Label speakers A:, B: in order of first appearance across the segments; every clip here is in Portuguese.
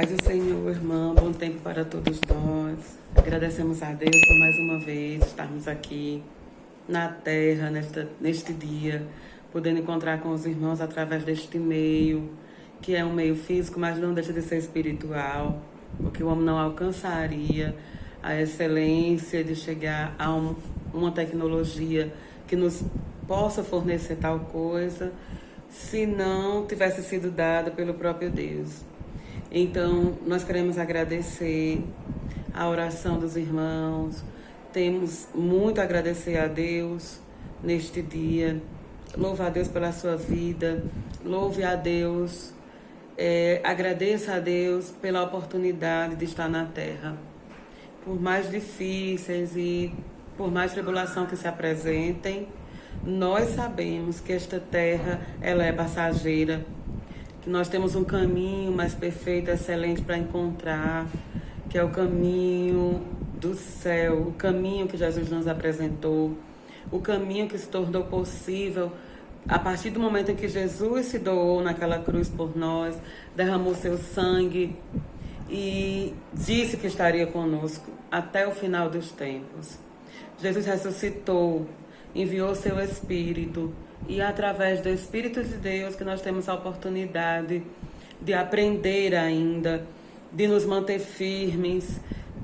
A: paz do Senhor, irmão, bom tempo para todos nós. Agradecemos a Deus por mais uma vez estarmos aqui na terra, neste dia, podendo encontrar com os irmãos através deste meio, que é um meio físico, mas não deixa de ser espiritual, porque o homem não alcançaria a excelência de chegar a uma tecnologia que nos possa fornecer tal coisa, se não tivesse sido dada pelo próprio Deus. Então, nós queremos agradecer a oração dos irmãos, temos muito a agradecer a Deus neste dia, louva a Deus pela sua vida, louve a Deus, agradeça a Deus pela oportunidade de estar na terra. Por mais difíceis e por mais tribulação que se apresentem, nós sabemos que esta terra ela é passageira, que nós temos um caminho mais perfeito, excelente para encontrar, que é o caminho do céu, o caminho que Jesus nos apresentou, o caminho que se tornou possível a partir do momento em que Jesus se doou naquela cruz por nós, derramou seu sangue e disse que estaria conosco até o final dos tempos. Jesus ressuscitou, enviou seu Espírito, e é através do Espírito de Deus que nós temos a oportunidade de aprender ainda, de nos manter firmes,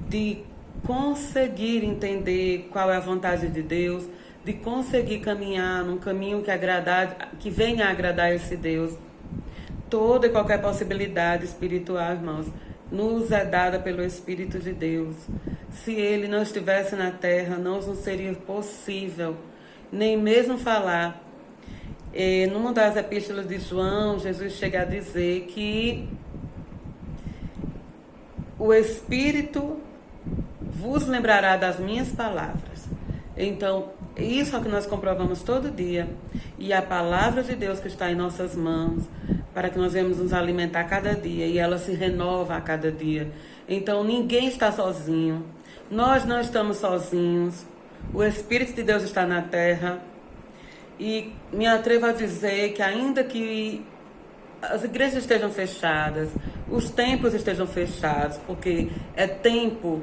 A: de conseguir entender qual é a vontade de Deus, de conseguir caminhar num caminho que venha a agradar esse Deus. Toda e qualquer possibilidade espiritual, irmãos, nos é dada pelo Espírito de Deus. Se Ele não estivesse na terra, não seria possível nem mesmo falar. Numa das epístolas de João, Jesus chega a dizer que o Espírito vos lembrará das minhas palavras. Então, isso é o que nós comprovamos todo dia. E a palavra de Deus que está em nossas mãos, para que nós venhamos nos alimentar a cada dia, e ela se renova a cada dia. Então, ninguém está sozinho. Nós não estamos sozinhos. O Espírito de Deus está na terra. E me atrevo a dizer que ainda que as igrejas estejam fechadas, os templos estejam fechados, porque é tempo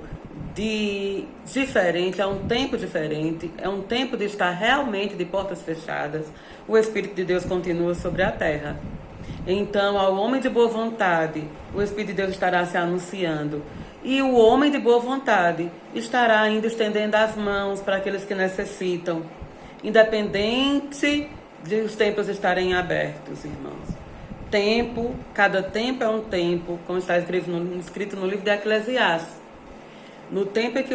A: diferente, é um tempo diferente, é um tempo de estar realmente de portas fechadas, o Espírito de Deus continua sobre a terra. Então, ao homem de boa vontade, o Espírito de Deus estará se anunciando. E o homem de boa vontade estará ainda estendendo as mãos para aqueles que necessitam, independente de os templos estarem abertos, irmãos. Cada tempo é um tempo, como está escrito no livro de Eclesiastes. No tempo em que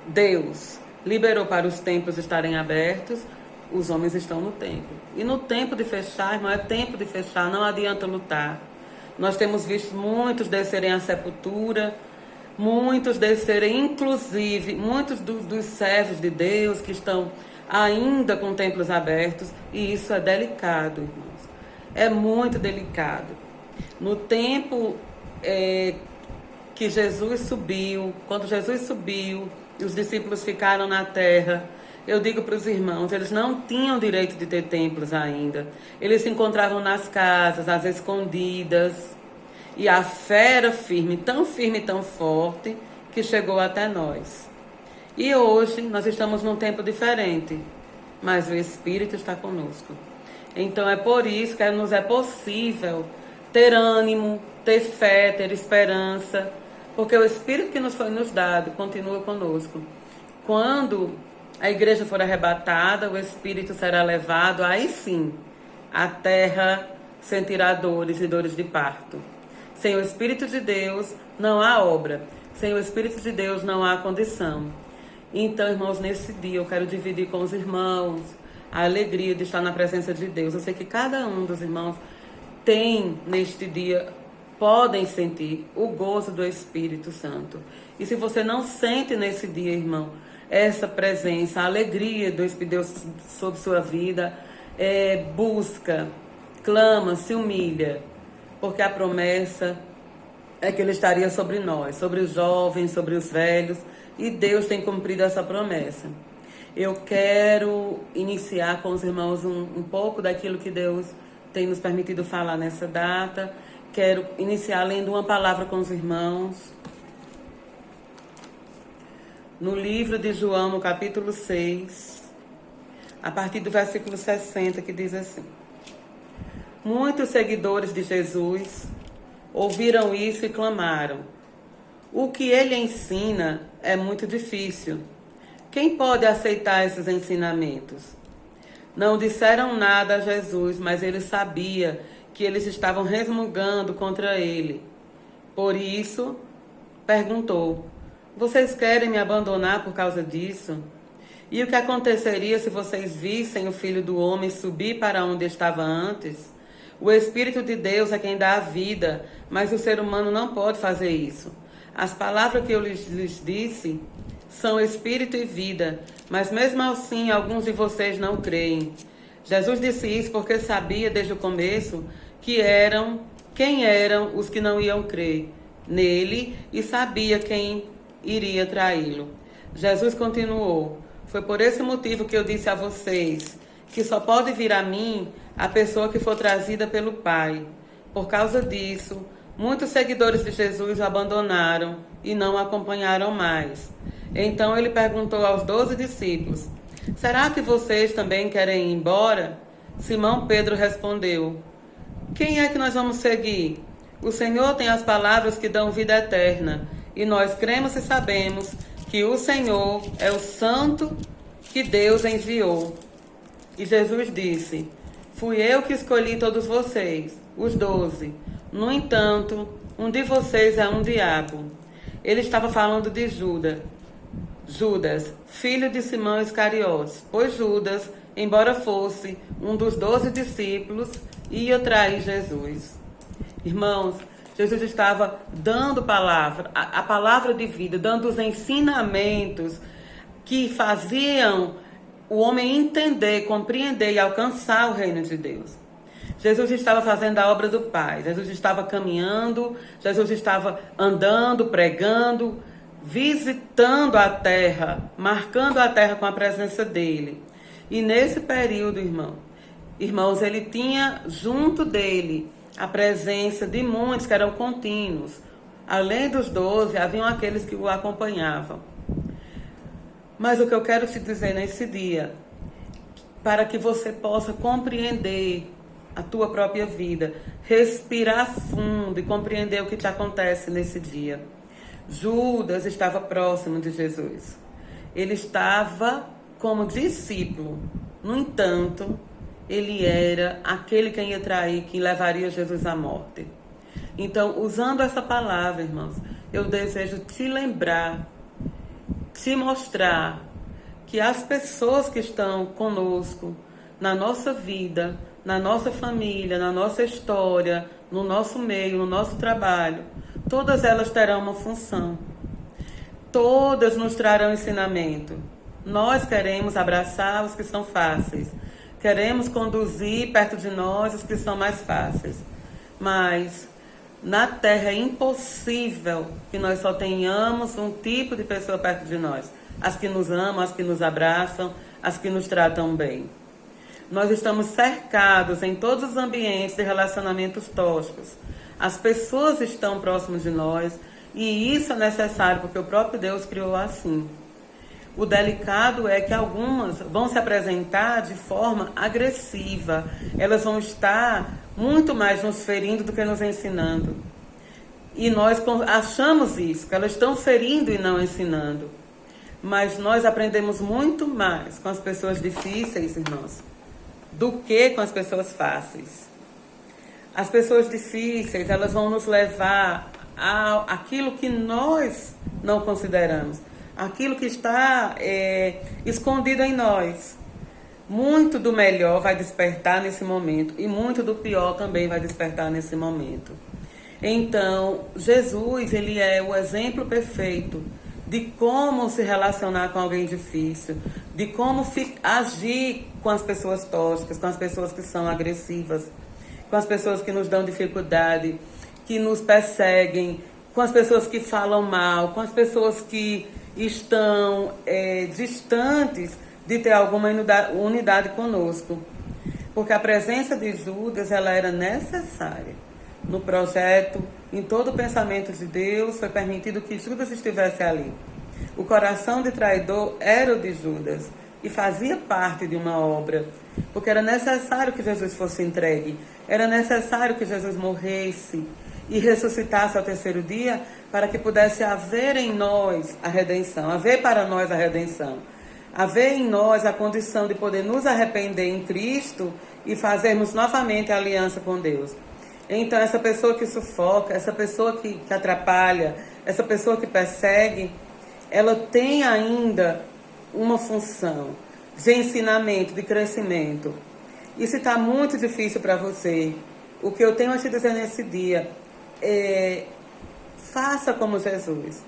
A: Deus liberou para os templos estarem abertos, os homens estão no templo. E no tempo de fechar, irmão, é tempo de fechar, não adianta lutar. Nós temos visto muitos descerem à sepultura, muitos descerem, inclusive, muitos dos servos de Deus que estão ainda com templos abertos, e isso é delicado, irmãos. É muito delicado. No tempo que Jesus subiu, quando Jesus subiu e os discípulos ficaram na terra, eu digo para os irmãos, eles não tinham direito de ter templos ainda. Eles se encontravam nas casas, às escondidas. E a fé era firme e tão forte, que chegou até nós. E hoje nós estamos num tempo diferente, mas o Espírito está conosco. Então é por isso que nos é possível ter ânimo, ter fé, ter esperança, porque o Espírito que nos foi nos dado continua conosco. Quando a igreja for arrebatada, o Espírito será levado, aí sim, a terra sentirá dores e dores de parto. Sem o Espírito de Deus não há obra. Sem o Espírito de Deus não há condição. Então, irmãos, nesse dia eu quero dividir com os irmãos a alegria de estar na presença de Deus. Eu sei que cada um dos irmãos tem neste dia, podem sentir o gozo do Espírito Santo. E se você não sente nesse dia, irmão, essa presença, a alegria do Espírito de Deus sobre sua vida, busca, clama, se humilha, porque a promessa é que Ele estaria sobre nós, sobre os jovens, sobre os velhos, e Deus tem cumprido essa promessa. Eu quero iniciar com os irmãos um pouco daquilo que Deus tem nos permitido falar nessa data, Quero iniciar lendo uma palavra com os irmãos. No livro de João, no capítulo 6, a partir do versículo 60, que diz assim: Muitos seguidores de Jesus ouviram isso e clamaram: O que ele ensina é muito difícil. Quem pode aceitar esses ensinamentos? Não disseram nada a Jesus, mas ele sabia que eles estavam resmungando contra ele. Por isso, perguntou: Vocês querem me abandonar por causa disso? E o que aconteceria se vocês vissem o Filho do Homem subir para onde estava antes? O Espírito de Deus é quem dá a vida, mas o ser humano não pode fazer isso. As palavras que eu lhes disse são espírito e vida, mas mesmo assim alguns de vocês não creem. Jesus disse isso porque sabia desde o começo quem eram os que não iam crer nele e sabia quem iria traí-lo. Jesus continuou: Foi por esse motivo que eu disse a vocês que só pode vir a mim a pessoa que for trazida pelo Pai. Por causa disso, muitos seguidores de Jesus o abandonaram e não o acompanharam mais. Então ele perguntou aos 12 discípulos: Será que vocês também querem ir embora? Simão Pedro respondeu: Quem é que nós vamos seguir? O Senhor tem as palavras que dão vida eterna, e nós cremos e sabemos que o Senhor é o Santo que Deus enviou. E Jesus disse: Fui eu que escolhi todos vocês, os 12. No entanto, um de vocês é um diabo. Ele estava falando de Judas, filho de Simão Iscariotes, pois Judas, embora fosse um dos 12 discípulos, ia trair Jesus. Irmãos, Jesus estava dando a palavra de vida, dando os ensinamentos que faziam o homem entender, compreender e alcançar o reino de Deus. Jesus estava fazendo a obra do Pai, Jesus estava caminhando, Jesus estava andando, pregando, visitando a terra, marcando a terra com a presença dele. E nesse período, irmãos, ele tinha junto dele a presença de muitos que eram contínuos. Além dos 12, haviam aqueles que o acompanhavam. Mas o que eu quero te dizer nesse dia, para que você possa compreender a tua própria vida, respirar fundo e compreender o que te acontece nesse dia. Judas estava próximo de Jesus. Ele estava como discípulo. No entanto, ele era aquele que ia trair, que levaria Jesus à morte. Então, usando essa palavra, irmãos, eu desejo te lembrar, te mostrar que as pessoas que estão conosco, na nossa vida, na nossa família, na nossa história, no nosso meio, no nosso trabalho, todas elas terão uma função. Todas nos trarão ensinamento. Nós queremos abraçar os que são fáceis. Queremos conduzir perto de nós os que são mais fáceis. Mas na terra é impossível que nós só tenhamos um tipo de pessoa perto de nós. As que nos amam, as que nos abraçam, as que nos tratam bem. Nós estamos cercados em todos os ambientes de relacionamentos tóxicos. As pessoas estão próximas de nós e isso é necessário porque o próprio Deus criou assim. O delicado é que algumas vão se apresentar de forma agressiva. Elas vão estar muito mais nos ferindo do que nos ensinando. E nós achamos isso, que elas estão ferindo e não ensinando. Mas nós aprendemos muito mais com as pessoas difíceis, irmãos, do que com as pessoas fáceis. As pessoas difíceis, elas vão nos levar àquilo que nós não consideramos. Aquilo que está escondido em nós. Muito do melhor vai despertar nesse momento e muito do pior também vai despertar nesse momento. Então, Jesus, ele é o exemplo perfeito de como se relacionar com alguém difícil, de como agir com as pessoas tóxicas, com as pessoas que são agressivas, com as pessoas que nos dão dificuldade, que nos perseguem, com as pessoas que falam mal, com as pessoas que estão distantes de ter alguma unidade conosco. Porque a presença de Judas, ela era necessária. no projeto, em todo o pensamento de Deus, foi permitido que Judas estivesse ali. O coração de traidor era o de Judas e fazia parte de uma obra, porque era necessário que Jesus fosse entregue, era necessário que Jesus morresse e ressuscitasse ao terceiro dia para que pudesse haver em nós a redenção, haver para nós a redenção, haver em nós a condição de poder nos arrepender em Cristo e fazermos novamente a aliança com Deus. Então, essa pessoa que sufoca, essa pessoa que atrapalha, essa pessoa que persegue, ela tem ainda uma função de ensinamento, de crescimento. E se está muito difícil para você, o que eu tenho a te dizer nesse dia é: faça como Jesus.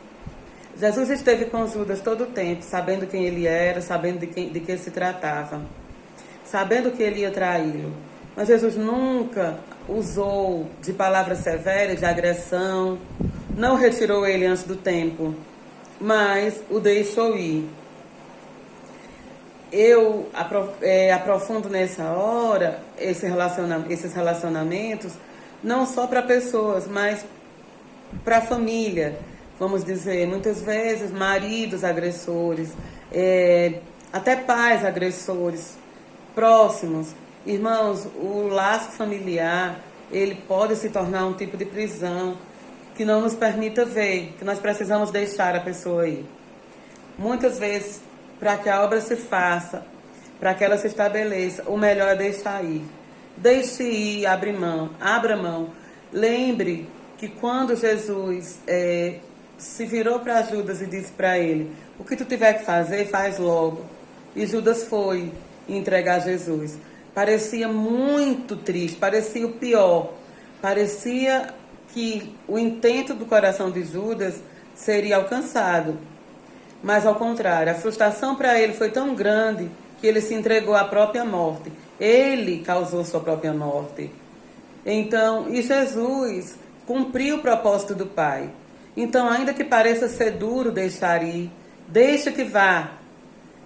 A: Jesus esteve com Judas todo o tempo, sabendo quem ele era, sabendo de que se tratava, sabendo que ele ia traí-lo. Mas Jesus nunca usou de palavras severas, de agressão, não retirou ele antes do tempo, mas o deixou ir. Eu aprofundo nessa hora esses relacionamentos, não só para pessoas, mas para a família, vamos dizer, muitas vezes maridos agressores, até pais agressores próximos. Irmãos, o laço familiar, ele pode se tornar um tipo de prisão que não nos permita ver, que nós precisamos deixar a pessoa ir. Muitas vezes, para que a obra se faça, para que ela se estabeleça, o melhor é deixar ir. Deixe ir, abra mão. Lembre que quando Jesus se virou para Judas e disse para ele: o que tu tiver que fazer, faz logo. E Judas foi entregar Jesus. Parecia muito triste, parecia o pior. Parecia que o intento do coração de Judas seria alcançado. Mas ao contrário, a frustração para ele foi tão grande que ele se entregou à própria morte. Ele causou sua própria morte. Então, e Jesus cumpriu o propósito do Pai. Então, ainda que pareça ser duro deixar ir, deixa que vá,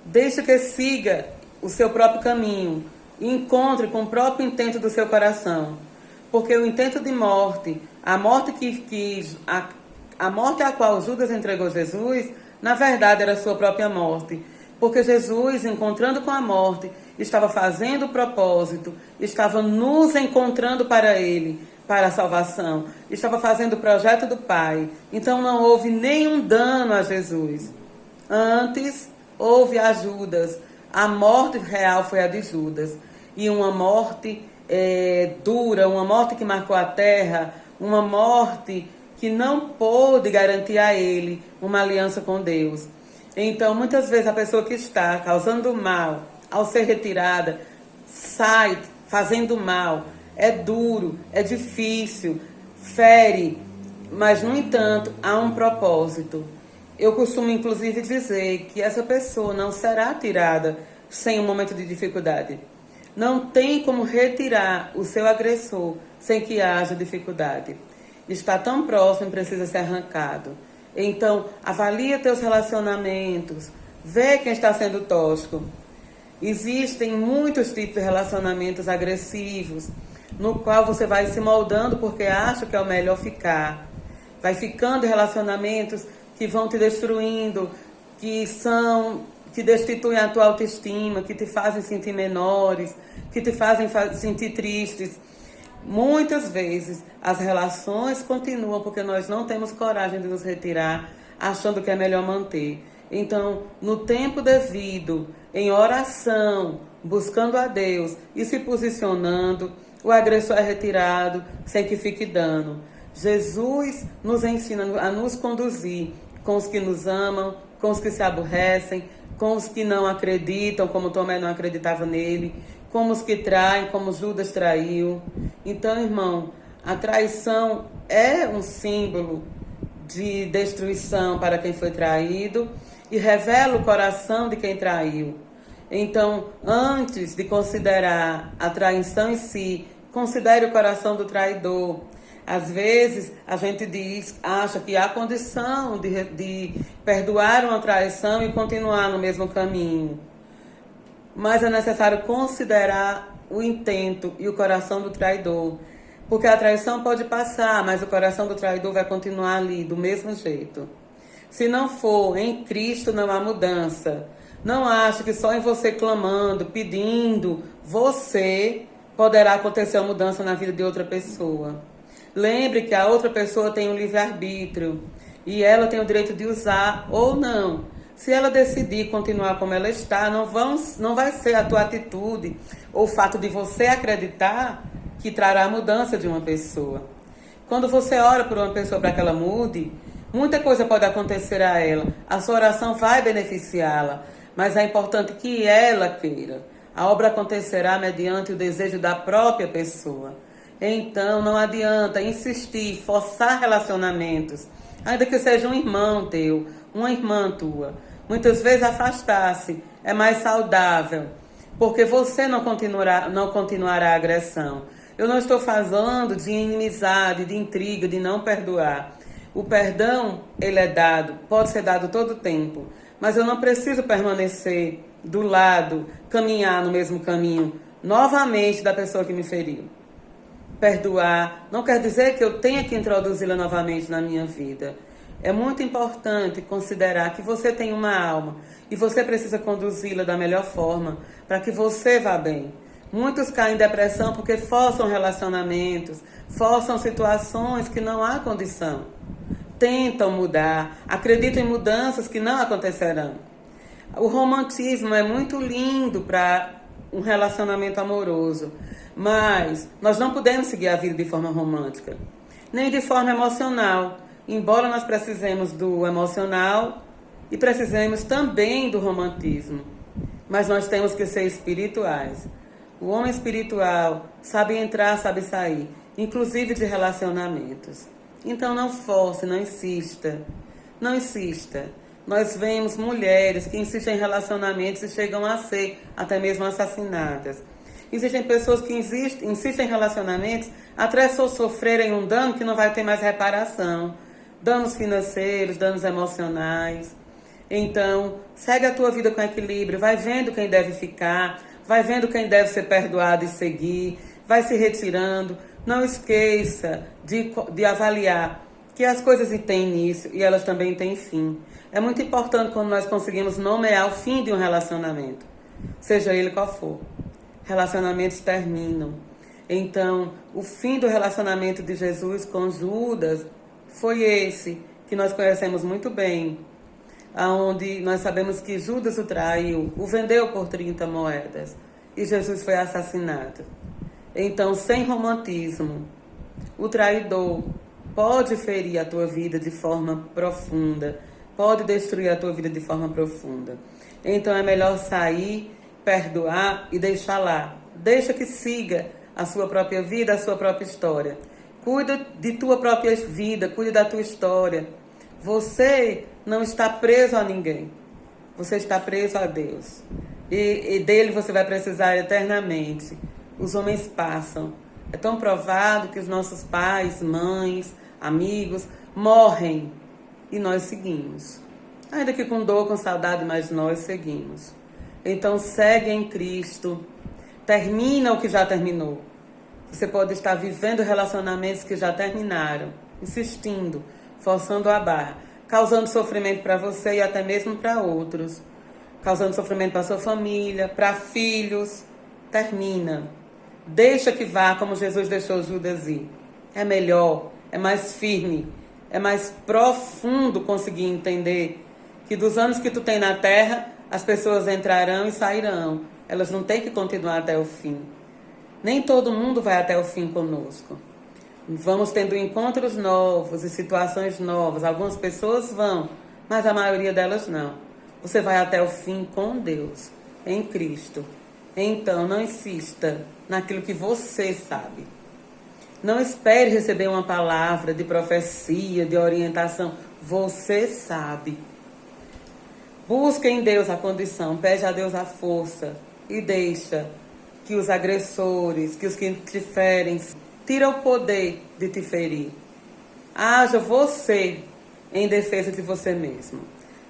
A: deixa que siga o seu próprio caminho e encontre com o próprio intento do seu coração. Porque o intento de morte, a morte a morte a qual Judas entregou Jesus, na verdade era a sua própria morte. Porque Jesus, encontrando com a morte, estava fazendo o propósito, estava nos encontrando para Ele, para a salvação, estava fazendo o projeto do Pai. Então não houve nenhum dano a Jesus. Antes, houve a Judas. A morte real foi a de Judas. E uma morte dura, uma morte que marcou a terra, uma morte que não pôde garantir a ele uma aliança com Deus. Então, muitas vezes a pessoa que está causando mal, ao ser retirada, sai fazendo mal. É duro, é difícil, fere, mas, no entanto, há um propósito. Eu costumo, inclusive, dizer que essa pessoa não será tirada sem um momento de dificuldade. Não tem como retirar o seu agressor sem que haja dificuldade. Está tão próximo, precisa ser arrancado. Então, avalia teus relacionamentos, vê quem está sendo tóxico. Existem muitos tipos de relacionamentos agressivos, no qual você vai se moldando porque acha que é o melhor ficar. Vai ficando em relacionamentos que vão te destruindo, que destituem a tua autoestima, que te fazem sentir menores, que te fazem sentir tristes. Muitas vezes as relações continuam porque nós não temos coragem de nos retirar, achando que é melhor manter. Então, no tempo devido, em oração, buscando a Deus e se posicionando, o agressor é retirado sem que fique dano. Jesus nos ensina a nos conduzir com os que nos amam, com os que se aborrecem, com os que não acreditam, como Tomé não acreditava nele, com os que traem, como Judas traiu. Então, irmão, a traição é um símbolo de destruição para quem foi traído e revela o coração de quem traiu. Então, antes de considerar a traição em si, considere o coração do traidor. Às vezes, a gente acha que há condição de perdoar uma traição e continuar no mesmo caminho. Mas é necessário considerar o intento e o coração do traidor. Porque a traição pode passar, mas o coração do traidor vai continuar ali, do mesmo jeito. Se não for em Cristo, não há mudança. Não ache que só em você clamando, pedindo, você poderá acontecer a mudança na vida de outra pessoa. Lembre que a outra pessoa tem um livre-arbítrio e ela tem o direito de usar ou não. Se ela decidir continuar como ela está, não vai ser a tua atitude ou o fato de você acreditar que trará a mudança de uma pessoa. Quando você ora por uma pessoa para que ela mude, muita coisa pode acontecer a ela. A sua oração vai beneficiá-la, mas é importante que ela queira. A obra acontecerá mediante o desejo da própria pessoa. Então, não adianta insistir, forçar relacionamentos, ainda que seja um irmão teu, uma irmã tua. Muitas vezes afastar-se é mais saudável, porque você não continuará a agressão. Eu não estou falando de inimizade, de intriga, de não perdoar. O perdão, ele é dado, pode ser dado todo o tempo, mas eu não preciso permanecer do lado, caminhar no mesmo caminho, novamente da pessoa que me feriu. Perdoar não quer dizer que eu tenha que introduzi-la novamente na minha vida. É muito importante considerar que você tem uma alma e você precisa conduzi-la da melhor forma para que você vá bem. Muitos caem em depressão porque forçam relacionamentos, forçam situações que não há condição. Tentam mudar, acreditam em mudanças que não acontecerão. O romantismo é muito lindo para um relacionamento amoroso, mas nós não podemos seguir a vida de forma romântica, nem de forma emocional. Embora nós precisemos do emocional e precisemos também do romantismo, mas nós temos que ser espirituais. O homem espiritual sabe entrar, sabe sair, inclusive de relacionamentos. Então não force, não insista. Não insista. Nós vemos mulheres que insistem em relacionamentos e chegam a ser até mesmo assassinadas. Existem pessoas que insistem em relacionamentos até sofrerem um dano que não vai ter mais reparação. Danos financeiros, danos emocionais. Então, segue a tua vida com equilíbrio, vai vendo quem deve ficar, vai vendo quem deve ser perdoado e seguir, vai se retirando. Não esqueça de avaliar que as coisas têm início e elas também têm fim. É muito importante quando nós conseguimos nomear o fim de um relacionamento, seja ele qual for. Relacionamentos terminam. Então, o fim do relacionamento de Jesus com Judas foi esse, que nós conhecemos muito bem, onde nós sabemos que Judas o traiu, o vendeu por 30 moedas e Jesus foi assassinado. Então, sem romantismo, o traidor pode ferir a tua vida de forma profunda, pode destruir a tua vida de forma profunda. Então, é melhor sair, perdoar e deixar lá. Deixa que siga a sua própria vida, a sua própria história. Cuida de tua própria vida, cuida da tua história. Você não está preso a ninguém. Você está preso a Deus. E dele você vai precisar eternamente. Os homens passam. É tão provado que os nossos pais, mães, amigos morrem e nós seguimos. Ainda que com dor, com saudade, mas nós seguimos. Então segue em Cristo. Termina o que já terminou. Você pode estar vivendo relacionamentos que já terminaram, insistindo, forçando a barra, causando sofrimento para você e até mesmo para outros, causando sofrimento para sua família, para filhos. Termina. Deixa que vá como Jesus deixou Judas ir. É melhor, é mais firme, é mais profundo conseguir entender que dos anos que tu tem na terra, as pessoas entrarão e sairão. Elas não têm que continuar até o fim. Nem todo mundo vai até o fim conosco. Vamos tendo encontros novos e situações novas. Algumas pessoas vão, mas a maioria delas não. Você vai até o fim com Deus, em Cristo. Então, não insista naquilo que você sabe. Não espere receber uma palavra de profecia, de orientação. Você sabe. Busque em Deus a condição, pede a Deus a força e deixa que os agressores, que os que te ferem, tira o poder de te ferir. Haja você em defesa de você mesmo.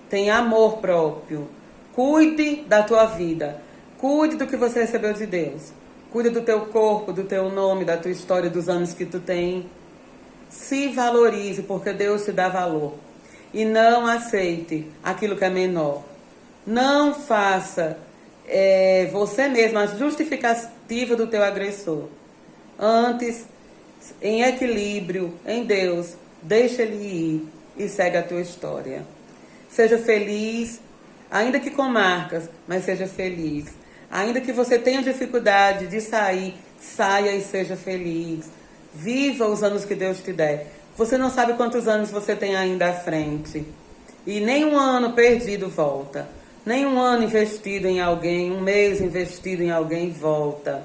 A: Tenha amor próprio. Cuide da tua vida. Cuide do que você recebeu de Deus. Cuida do teu corpo, do teu nome, da tua história, dos anos que tu tem. Se valorize, porque Deus te dá valor. E não aceite aquilo que é menor. Não faça você mesmo a justificativa do teu agressor. Antes, em equilíbrio, em Deus, deixa ele ir e segue a tua história. Seja feliz, ainda que com marcas, mas seja feliz. Ainda que você tenha dificuldade de sair, saia e seja feliz. Viva os anos que Deus te der. Você não sabe quantos anos você tem ainda à frente. E nem um ano perdido volta. Nem um ano investido em alguém, um mês investido em alguém volta.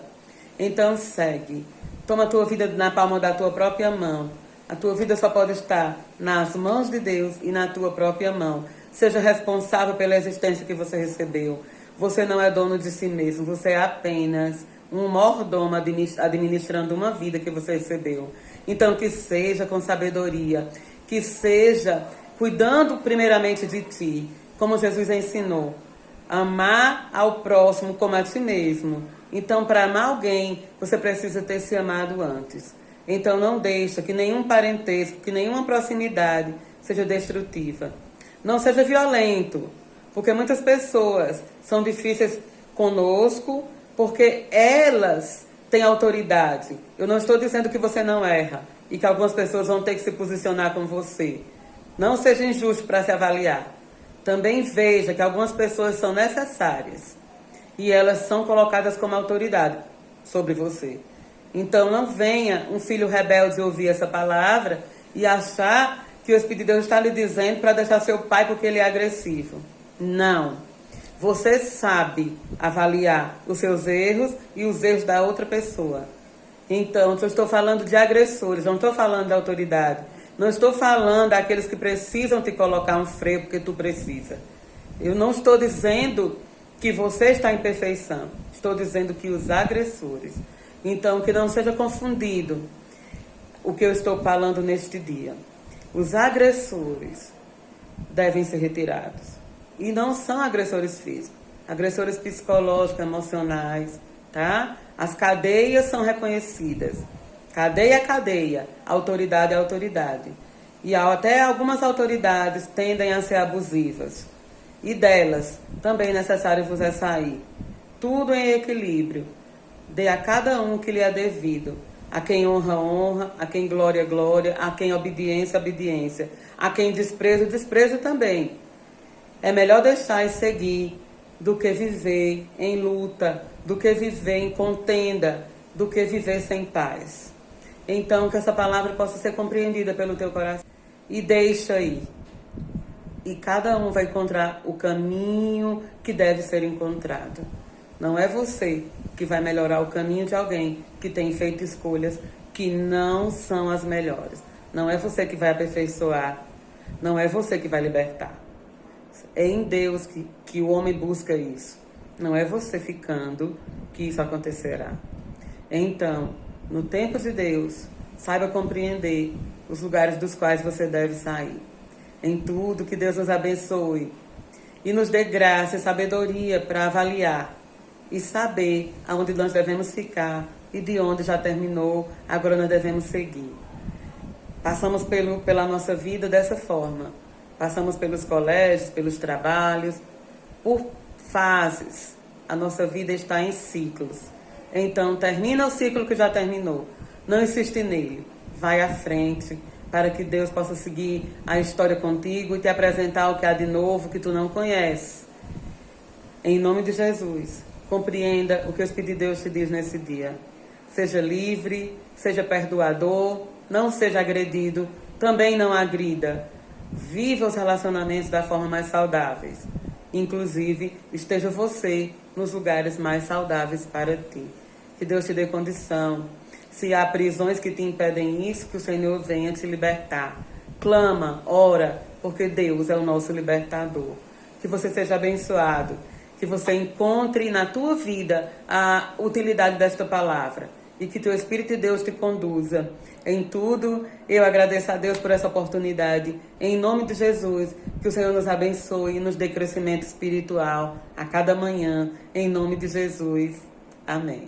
A: Então segue. Toma a tua vida na palma da tua própria mão. A tua vida só pode estar nas mãos de Deus e na tua própria mão. Seja responsável pela existência que você recebeu. Você não é dono de si mesmo. Você é apenas um mordomo administrando uma vida que você recebeu. Então que seja com sabedoria. Que seja cuidando primeiramente de ti. Como Jesus ensinou. Amar ao próximo como a ti mesmo. Então, para amar alguém, você precisa ter se amado antes. Então, não deixa que nenhum parentesco, que nenhuma proximidade seja destrutiva. Não seja violento, porque muitas pessoas são difíceis conosco, porque elas têm autoridade. Eu não estou dizendo que você não erra e que algumas pessoas vão ter que se posicionar com você. Não seja injusto para se avaliar. Também veja que algumas pessoas são necessárias e elas são colocadas como autoridade sobre você. Então não venha um filho rebelde ouvir essa palavra e achar que o Espírito de Deus está lhe dizendo para deixar seu pai porque ele é agressivo. Não. Você sabe avaliar os seus erros e os erros da outra pessoa. Então, eu estou falando de agressores, não estou falando da autoridade. Não estou falando daqueles que precisam te colocar um freio porque tu precisa. Eu não estou dizendo que você está em perfeição. Estou dizendo que os agressores. Então, que não seja confundido o que eu estou falando neste dia. Os agressores devem ser retirados. E não são agressores físicos. Agressores psicológicos, emocionais, tá? As cadeias são reconhecidas. Cadeia é cadeia, autoridade é autoridade. E até algumas autoridades tendem a ser abusivas. E delas também é necessário você sair. Tudo em equilíbrio. Dê a cada um que lhe é devido. A quem honra, honra. A quem glória, glória. A quem obediência, obediência. A quem desprezo, desprezo também. É melhor deixar e seguir do que viver em luta, do que viver em contenda, do que viver sem paz. Então, que essa palavra possa ser compreendida pelo teu coração. E deixa aí. E cada um vai encontrar o caminho que deve ser encontrado. Não é você que vai melhorar o caminho de alguém que tem feito escolhas que não são as melhores. Não é você que vai aperfeiçoar. Não é você que vai libertar. É em Deus que o homem busca isso. Não é você ficando que isso acontecerá. Então, no tempo de Deus, saiba compreender os lugares dos quais você deve sair. Em tudo, que Deus nos abençoe e nos dê graça e sabedoria para avaliar e saber aonde nós devemos ficar e de onde já terminou, agora nós devemos seguir. Passamos pela nossa vida dessa forma. Passamos pelos colégios, pelos trabalhos, por fases. A nossa vida está em ciclos. Então, termina o ciclo que já terminou. Não insiste nele. Vai à frente, para que Deus possa seguir a história contigo e te apresentar o que há de novo que tu não conheces. Em nome de Jesus, compreenda o que o Espírito de Deus te diz nesse dia. Seja livre, seja perdoador, não seja agredido, também não agrida. Viva os relacionamentos da forma mais saudáveis. Inclusive, esteja você nos lugares mais saudáveis para ti. Que Deus te dê condição. Se há prisões que te impedem isso, que o Senhor venha te libertar. Clama, ora, porque Deus é o nosso libertador. Que você seja abençoado. Que você encontre na tua vida a utilidade desta palavra. E que teu Espírito de Deus te conduza. Em tudo, eu agradeço a Deus por essa oportunidade. Em nome de Jesus, que o Senhor nos abençoe e nos dê crescimento espiritual a cada manhã. Em nome de Jesus. Amém.